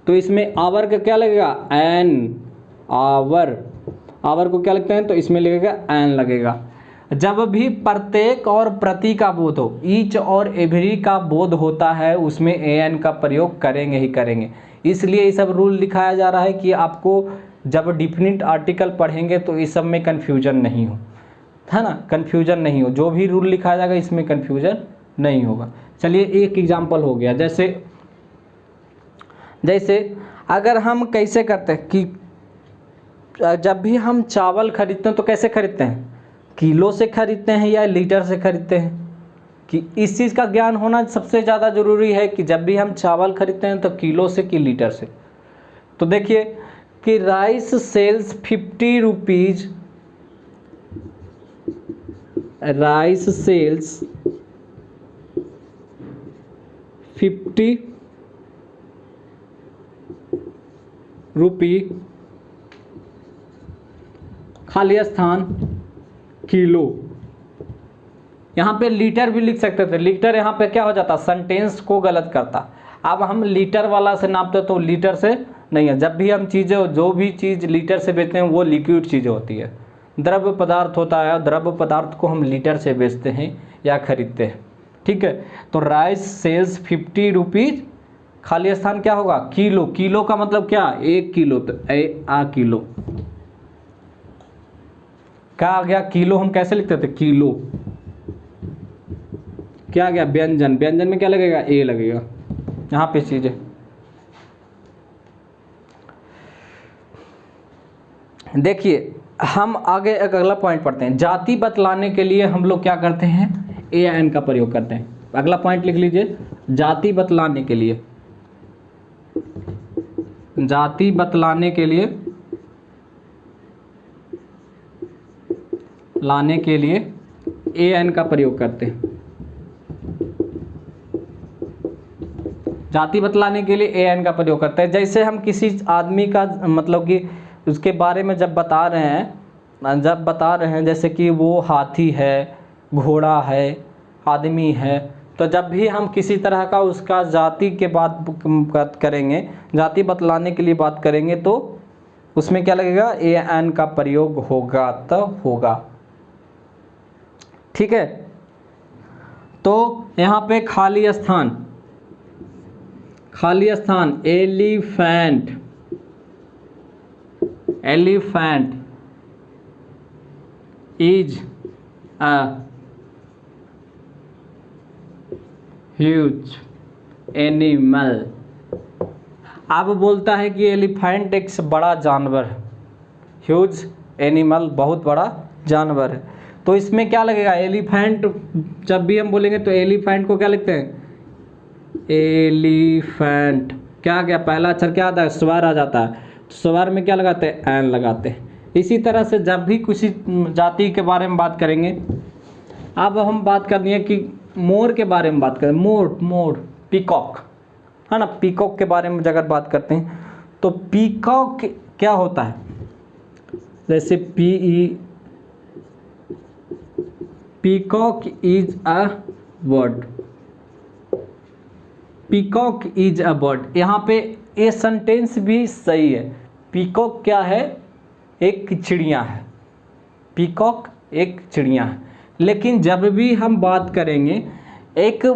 S1: तो इसमें आवर का क्या लगेगा, एन, आवर को क्या लगता है, तो इसमें लगेगा एन लगेगा। जब भी प्रत्येक और प्रति का बोध हो, ईच और एवरी का बोध होता है, उसमें ए एन का प्रयोग करेंगे ही करेंगे। इसलिए ये सब रूल दिखाया जा रहा है कि आपको जब डिफिनिट आर्टिकल पढ़ेंगे तो इस सब में कन्फ्यूजन नहीं हो, है ना, कन्फ्यूजन नहीं हो। जो भी रूल लिखा जाएगा इसमें कन्फ्यूजन नहीं होगा। चलिए एक एग्जाम्पल हो गया, जैसे अगर हम कैसे करते हैं कि जब भी हम चावल खरीदते हैं तो कैसे खरीदते हैं, किलो से खरीदते हैं या लीटर से खरीदते हैं। कि इस चीज़ का ज्ञान होना सबसे ज़्यादा ज़रूरी है कि जब भी हम चावल खरीदते हैं तो किलो से कि लीटर से। तो देखिए कि rice sells 50 rupees, rice sells 50 rupee, खाली स्थान किलो। यहाँ पे लीटर भी लिख सकते थे, लीटर यहाँ पे क्या हो जाता, सेंटेंस को गलत करता। अब हम लीटर वाला से नापते तो लीटर से नहीं है। जब भी हम चीज़ें, जो भी चीज़ लीटर से बेचते हैं वो लिक्विड चीज़ होती है, द्रव्य पदार्थ होता है। द्रव्य पदार्थ को हम लीटर से बेचते हैं या खरीदते हैं, ठीक है। तो राइस सेल्स 50 रुपीज़, खाली स्थान क्या होगा, किलो। किलो का मतलब क्या, 1 किलो, तो किलो क्या आ गया, किलो हम कैसे लिखते थे, किलो। क्या आ गया, व्यंजन, व्यंजन में क्या लगेगा, ए लगेगा यहाँ पे चीजें। देखिए हम आगे एक अगला पॉइंट पढ़ते हैं। जाति बतलाने के लिए हम लोग क्या करते हैं, ए एन का प्रयोग करते हैं। अगला पॉइंट लिख लीजिए, जाति बतलाने के लिए, जाति बतलाने के लिए, लाने के लिए ए एन का प्रयोग करते हैं। जाति बतलाने के लिए ए एन का प्रयोग करते हैं। जैसे हम किसी आदमी का मतलब कि उसके बारे में जब बता रहे हैं, जैसे कि वो हाथी है, घोड़ा है, आदमी है, तो जब भी हम किसी तरह का उसका जाति के बात करेंगे, जाति बतलाने के लिए बात करेंगे, तो उसमें क्या लगेगा, ए एन का प्रयोग होगा, तो होगा, ठीक है। तो यहाँ पे खाली स्थान, elephant, elephant is a huge animal. अब बोलता है कि एलिफेंट एक बड़ा जानवर है, ह्यूज एनिमल बहुत बड़ा जानवर है। तो इसमें क्या लगेगा, एलिफेंट, जब भी हम बोलेंगे तो एलिफेंट को क्या लिखते हैं, एलिफेंट। क्या आ गया, पहला अक्षर क्या आता है, स्वर आ जाता है, तो स्वर में क्या लगाते हैं, एन लगाते हैं। इसी तरह से जब भी किसी जाति के बारे में बात करेंगे, अब हम बात करनी है कि मोर के बारे में बात करें, मोर, पीकॉक, है ना, पीकॉक के बारे में अगर बात करते हैं तो पीकॉक क्या होता है, जैसे peacock is a bird, peacock is a bird, यहाँ पे ये सेंटेंस भी सही है। पीकॉक क्या है, एक चिड़िया है, पीकॉक एक चिड़िया है। लेकिन जब भी हम बात करेंगे, एक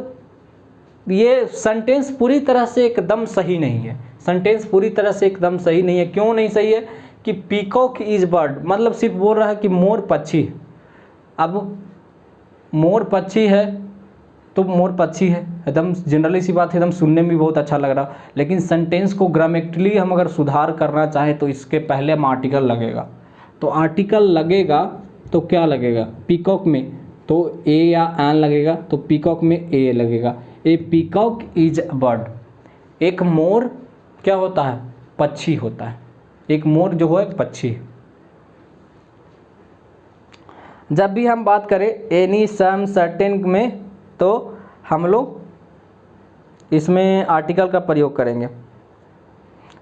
S1: ये सेंटेंस पूरी तरह से एकदम सही नहीं है, सेंटेंस पूरी तरह से एकदम सही नहीं है। क्यों नहीं सही है कि पीकॉक इज बर्ड मतलब सिर्फ बोल रहा है कि मोर पक्षी है। अब मोर पक्षी है तो मोर पक्षी है, एकदम जनरली सी बात है, एकदम सुनने में भी बहुत अच्छा लग रहा। लेकिन सेंटेंस को ग्रामेटिकली हम अगर सुधार करना चाहें तो इसके पहले हम आर्टिकल लगेगा। तो आर्टिकल लगेगा तो क्या लगेगा, पीकॉक में तो ए या एन लगेगा, तो पीकॉक में ए लगेगा। ए पीकॉक इज अ बर्ड, एक मोर क्या होता है, पक्षी होता है, एक मोर जो है पक्षी। जब भी हम बात करें एनी सम सर्टेन में तो हम लोग इसमें आर्टिकल का प्रयोग करेंगे।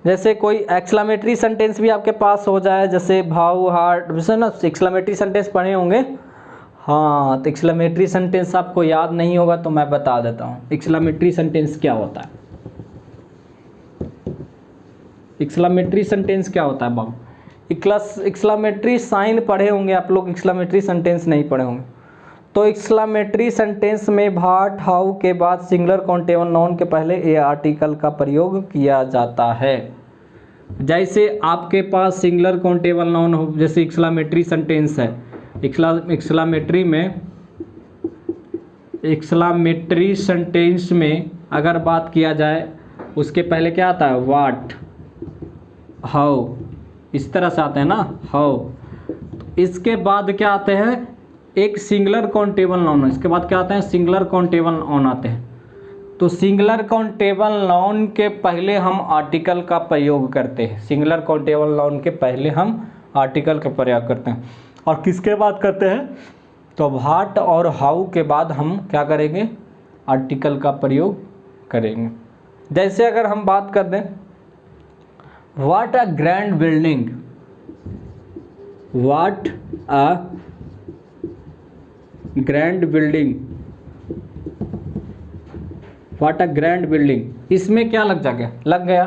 S1: जैसे कोई एक्सक्लेमेटरी सेंटेंस भी आपके पास हो जाए, जैसे भाव हार्ट, जैसे ना एक्सक्लेमेटरी सेंटेंस पढ़े होंगे। हाँ, तो एक्सक्लेमेटरी सेंटेंस आपको याद नहीं होगा तो मैं बता देता हूँ एक्सक्लेमेटरी सेंटेंस क्या होता है। एक्सक्लेमेटरी सेंटेंस क्या होता है बाबू, एक्सक्लेमेटरी साइन पढ़े होंगे आप लोग, एक्सक्लेमेटरी सेंटेंस नहीं पढ़े होंगे। तो एक्सक्लेमेटरी सेंटेंस में व्हाट हाउ के बाद सिंगुलर काउंटेबल नाउन के पहले ए आर्टिकल का प्रयोग किया जाता है। जैसे आपके पास सिंगुलर काउंटेबल नाउन हो, जैसे एक्सक्लेमेटरी सेंटेंस है, एक्सक्लेमेटरी सेंटेंस में अगर बात किया जाए उसके पहले क्या आता है, व्हाट हाउ, इस तरह से आते हैं ना, हाउ। इसके बाद क्या आते हैं, एक सिंगुलर काउंटेबल नाउन, इसके बाद क्या आते हैं, सिंगुलर काउंटेबल नाउन आते हैं। तो सिंगुलर काउंटेबल नाउन के पहले हम आर्टिकल का प्रयोग करते हैं, सिंगुलर काउंटेबल नाउन के पहले हम आर्टिकल का प्रयोग करते हैं। और किसके बाद करते हैं, तो व्हाट और हाउ के बाद हम क्या करेंगे, आर्टिकल का प्रयोग करेंगे। जैसे अगर हम बात कर दें what a grand building, what a grand building, what a grand building, इसमें क्या लग गया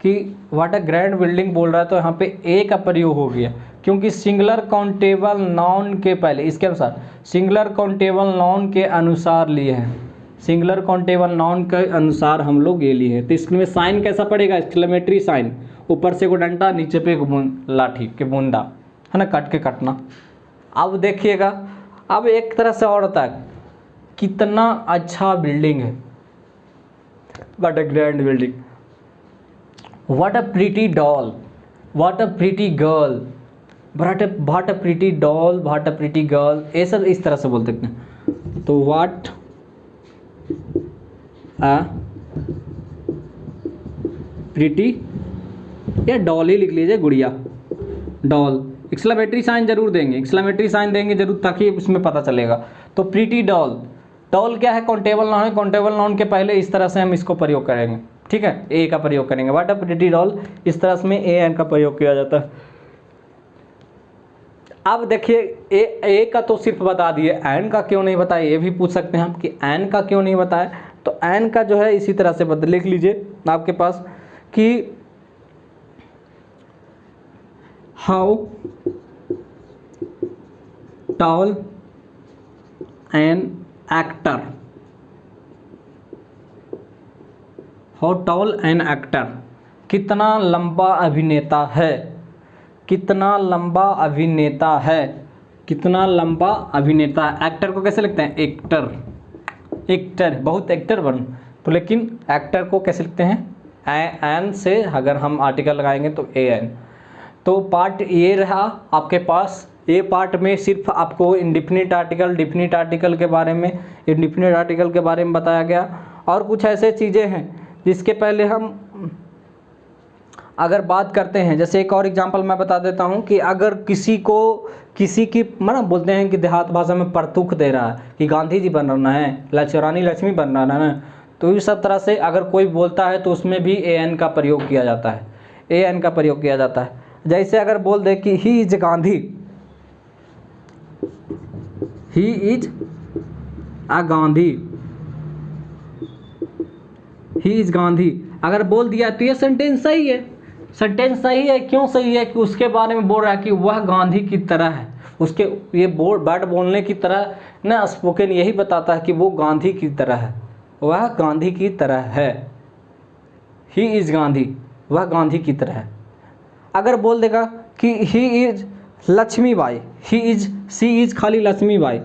S1: कि व्हाट अ ग्रैंड बिल्डिंग बोल रहा है तो यहाँ पे ए का प्रयोग हो गया, क्योंकि सिंगुलर काउंटेबल नाउन के पहले, इसके अनुसार सिंगुलर काउंटेबल नाउन के अनुसार लिए हैं, सिंगुलर काउंटेबल नाउन के अनुसार हम लोग ये लिए हैं। तो इसमें साइन कैसा पड़ेगा, एक्सक्लेमेटरी साइन, ऊपर से को डंडा, नीचे पे लाठी के बूंदा, है ना, कट के कटना। अब देखिएगा, अब एक तरह से और होता है, कितना अच्छा बिल्डिंग है, what a grand building, what a pretty doll, what a pretty girl, what a pretty doll, what a pretty girl, ये सब इस तरह से बोल सकते हैं। तो व्हाट अ प्रीटी, या डॉल ही लिख लीजिए, गुड़िया, डॉल। एक्सक्लेमेटरी साइन जरूर देंगे, एक्सक्लेमेटरी साइन देंगे जरूर, ताकि उसमें पता चलेगा। तो प्रीटी डॉल, डॉल क्या है, काउंटेबल नाउन है, काउंटेबल नाउन के पहले इस तरह से हम इसको प्रयोग करेंगे, ठीक है, ए का प्रयोग करेंगे। व्हाट अ प्रीटी डॉल, इस तरह से में ए एन का प्रयोग किया जाता है। अब देखिए ए का तो सिर्फ बता दिए, एन का क्यों नहीं बताया, ये भी पूछ सकते हैं हम कि एन का क्यों नहीं बताया। तो एन का जो है इसी तरह से लिख लीजिए आपके पास कि how tall an actor, how tall an actor, कितना लंबा अभिनेता है, कितना लंबा अभिनेता है, कितना लंबा अभिनेता है। एक्टर को कैसे लिखते हैं, एक्टर, एक्टर, बहुत एक्टर बन, तो लेकिन एक्टर को कैसे लिखते हैं, एन से अगर हम आर्टिकल लगाएंगे तो ए एन। तो पार्ट ये रहा आपके पास, ए पार्ट में सिर्फ आपको इंडिफिनिट आर्टिकल, डिफिनिट आर्टिकल के बारे में, इंडिफिनिट आर्टिकल के बारे में बताया गया। और कुछ ऐसे चीज़ें हैं जिसके पहले हम अगर बात करते हैं, जैसे एक और एग्जांपल मैं बता देता हूं कि अगर किसी की मतलब बोलते हैं कि देहात भाषा में परतुख दे रहा है कि गांधी जी बन रहा है, रानी लक्ष्मी बन रहा है ना, तो इस सब तरह से अगर कोई बोलता है तो उसमें भी ए एन का प्रयोग किया जाता है। ए एन का प्रयोग किया जाता है। जैसे अगर बोल दे कि he is Gandhi, he is a Gandhi, he is Gandhi अगर बोल दिया तो ये सेंटेंस सही है। सेंटेंस सही है, क्यों सही है? कि उसके बारे में बोल रहा है कि वह गांधी की तरह है। उसके ये वर्ड बोलने की तरह ना, स्पोकन यही बताता है कि वो गांधी की तरह है, वह गांधी की तरह है। ही इज गांधी, वह गांधी की तरह है। अगर बोल देगा कि he is Lakshmibai, he is, she is खाली Lakshmibai,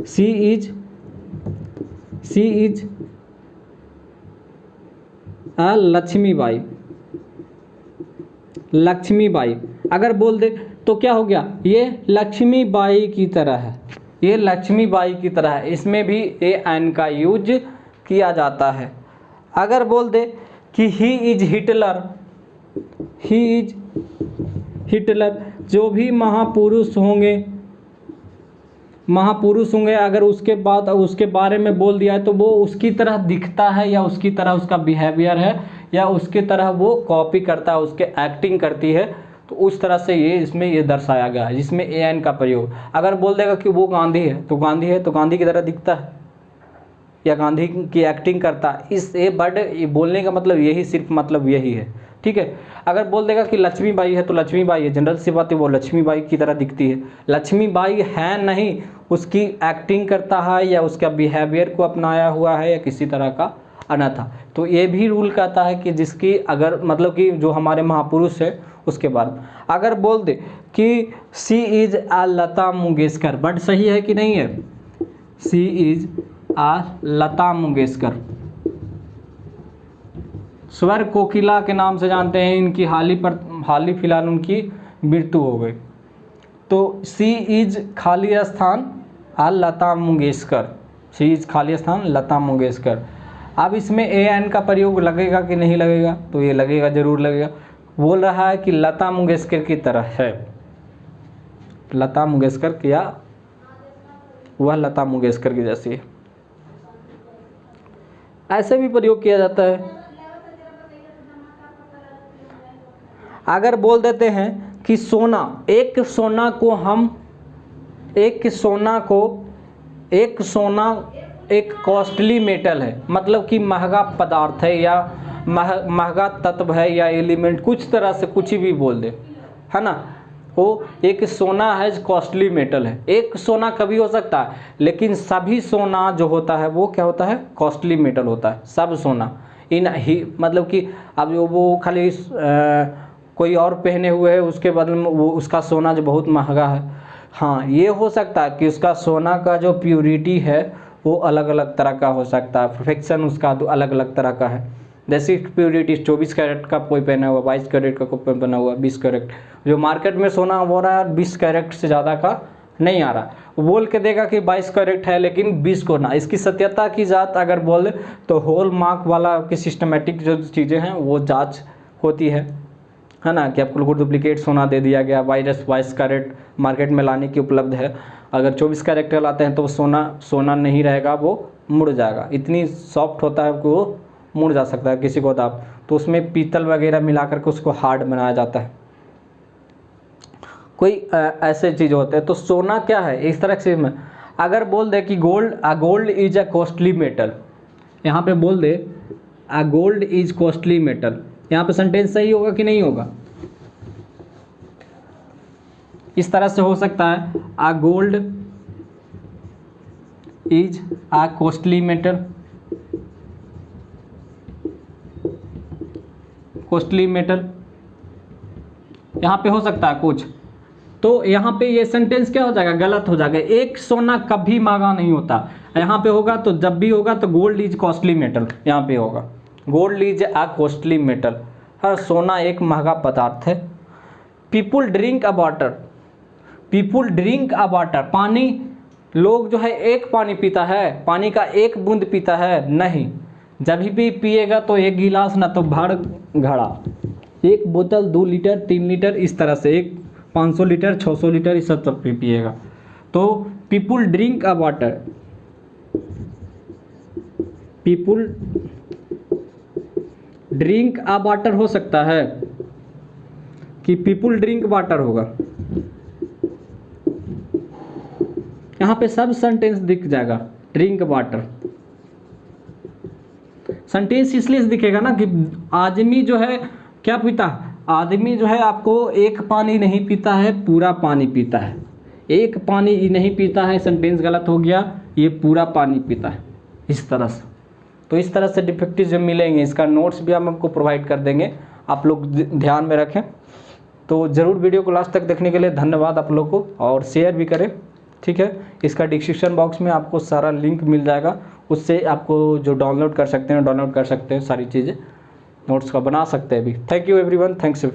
S1: she is a Lakshmibai, Lakshmibai अगर बोल दे तो क्या हो गया? ये लक्ष्मीबाई की तरह है, ये लक्ष्मीबाई की तरह है। इसमें भी ए एन का यूज किया जाता है। अगर बोल दे कि he is Hitler, he is Hitler, जो भी महापुरुष होंगे अगर उसके बाद उसके बारे में बोल दिया है तो वो उसकी तरह दिखता है, या उसकी तरह उसका बिहेवियर है, या उसकी तरह वो कॉपी करता है, उसके एक्टिंग करती है। तो उस तरह से ये इसमें ये दर्शाया गया है, जिसमें ए एन का प्रयोग। अगर बोल देगा कि वो गांधी है तो गांधी की तरह दिखता है या गांधी की एक्टिंग करता है। इस ए वर्ड ये बोलने का मतलब यही, सिर्फ मतलब यही है, ठीक है। अगर बोल देगा कि लक्ष्मीबाई है तो लक्ष्मीबाई है, जनरल सी बात है, वो लक्ष्मीबाई की तरह दिखती है। लक्ष्मीबाई है नहीं, उसकी एक्टिंग करता है या उसका बिहेवियर को अपनाया हुआ है या किसी तरह का अन्यथा। तो ये भी रूल कहता है कि जिसकी अगर मतलब कि जो हमारे महापुरुष है उसके बारे में। अगर बोल दे कि she is a Lata Mangeshkar, word सही है कि नहीं है? सी इज आ लता मंगेशकर, स्वर कोकिला के नाम से जानते हैं। इनकी हाल ही फिलहाल उनकी मृत्यु हो गई। तो सी इज खाली स्थान आ लता मंगेशकर, सी इज खाली स्थान लता मंगेशकर। अब इसमें ए एन का प्रयोग लगेगा कि नहीं लगेगा? तो ये लगेगा, जरूर लगेगा। बोल रहा है कि लता मंगेशकर की तरह है, लता मंगेशकर क्या, वह लता मंगेशकर की जैसी है। ऐसे भी प्रयोग किया जाता है। अगर बोल देते हैं कि सोना, एक सोना एक कॉस्टली मेटल है, मतलब कि महंगा पदार्थ है या महंगा तत्व है या एलिमेंट, कुछ तरह से कुछ भी बोल दे, है ना। वो एक सोना है, कॉस्टली मेटल है। एक सोना कभी हो सकता है, लेकिन सभी सोना जो होता है वो क्या होता है? कॉस्टली मेटल होता है। सब सोना इन ही मतलब कि अब जो वो खाली कोई और पहने हुए है उसके बदले में वो उसका सोना जो बहुत महंगा है। हाँ, ये हो सकता है कि उसका सोना का जो प्योरिटी है वो अलग अलग तरह का हो सकता है, परफेक्शन उसका तो अलग अलग तरह का है। जैसे प्योरिटी 24 कैरेट का कोई पहना हुआ, 22 कैरेट का कोई पहना हुआ, 20 कैरेट। जो मार्केट में सोना हो रहा है 20 कैरेट से ज़्यादा का नहीं आ रहा। वो बोल के देगा कि 22 कैरेट है लेकिन 20 को ना। इसकी सत्यता की जांच अगर बोले तो हॉल मार्क वाला की सिस्टमेटिक जो चीज़ें हैं वो जाँच होती है ना। कि आपको कोई डुप्लीकेट सोना दे दिया गया, 22 कैरेट मार्केट में लाने की उपलब्ध है, अगर 24 कैरेट का लाते हैं तो सोना नहीं रहेगा, वो मुड़ जाएगा। इतनी सॉफ्ट होता है कि वो मुड़ जा सकता है किसी को दाब। तो उसमें पीतल वगैरह मिला करके उसको हार्ड बनाया जाता है। कोई ऐसे चीज़ होते हैं। तो सोना क्या है इस तरह से में। अगर बोल दे कि gold is a costly metal, यहाँ पे बोल दे a gold is costly metal, यहाँ पे सेंटेंस सही होगा कि नहीं होगा? इस तरह से हो सकता है, अ gold is a costly metal, costly metal यहाँ पे हो सकता है कुछ। तो यहाँ पे ये सेंटेंस क्या हो जाएगा? गलत हो जाएगा। एक सोना कभी महंगा नहीं होता। यहाँ पे होगा तो जब भी होगा तो गोल्ड इज कॉस्टली मेटल, यहाँ पे होगा gold is a costly metal. हर सोना एक महंगा पदार्थ है। People drink a water, people drink a water, पानी, लोग जो है एक पानी पीता है, पानी का एक बूंद पीता है नहीं। जब भी पिएगा तो एक गिलास ना तो भर घड़ा, एक बोतल 2 लीटर 3 लीटर इस तरह से, एक 500 लीटर 600 लीटर इस सब पिएगा। तो people drink a water, people drink a water हो सकता है। कि पीपुल ड्रिंक वाटर होगा। यहाँ पे सब सेंटेंस दिख जाएगा, ड्रिंक वाटर। सेंटेंस इसलिए दिखेगा ना कि आदमी जो है क्या पीता है, आदमी जो है आपको एक पानी नहीं पीता है, पूरा पानी पीता है। एक पानी नहीं पीता है, सेंटेंस गलत हो गया, ये पूरा पानी पीता है, इस तरह से। तो इस तरह से डिफेक्टिव जब मिलेंगे, इसका नोट्स भी हम आपको प्रोवाइड कर देंगे, आप लोग ध्यान में रखें। तो ज़रूर वीडियो को लास्ट तक देखने के लिए धन्यवाद आप लोग को, और शेयर भी करें, ठीक है। इसका डिस्क्रिप्शन बॉक्स में आपको सारा लिंक मिल जाएगा, उससे आपको जो डाउनलोड कर सकते हैं सारी चीज़ें, नोट्स का बना सकते हैं भी। Thank you everyone, thanks.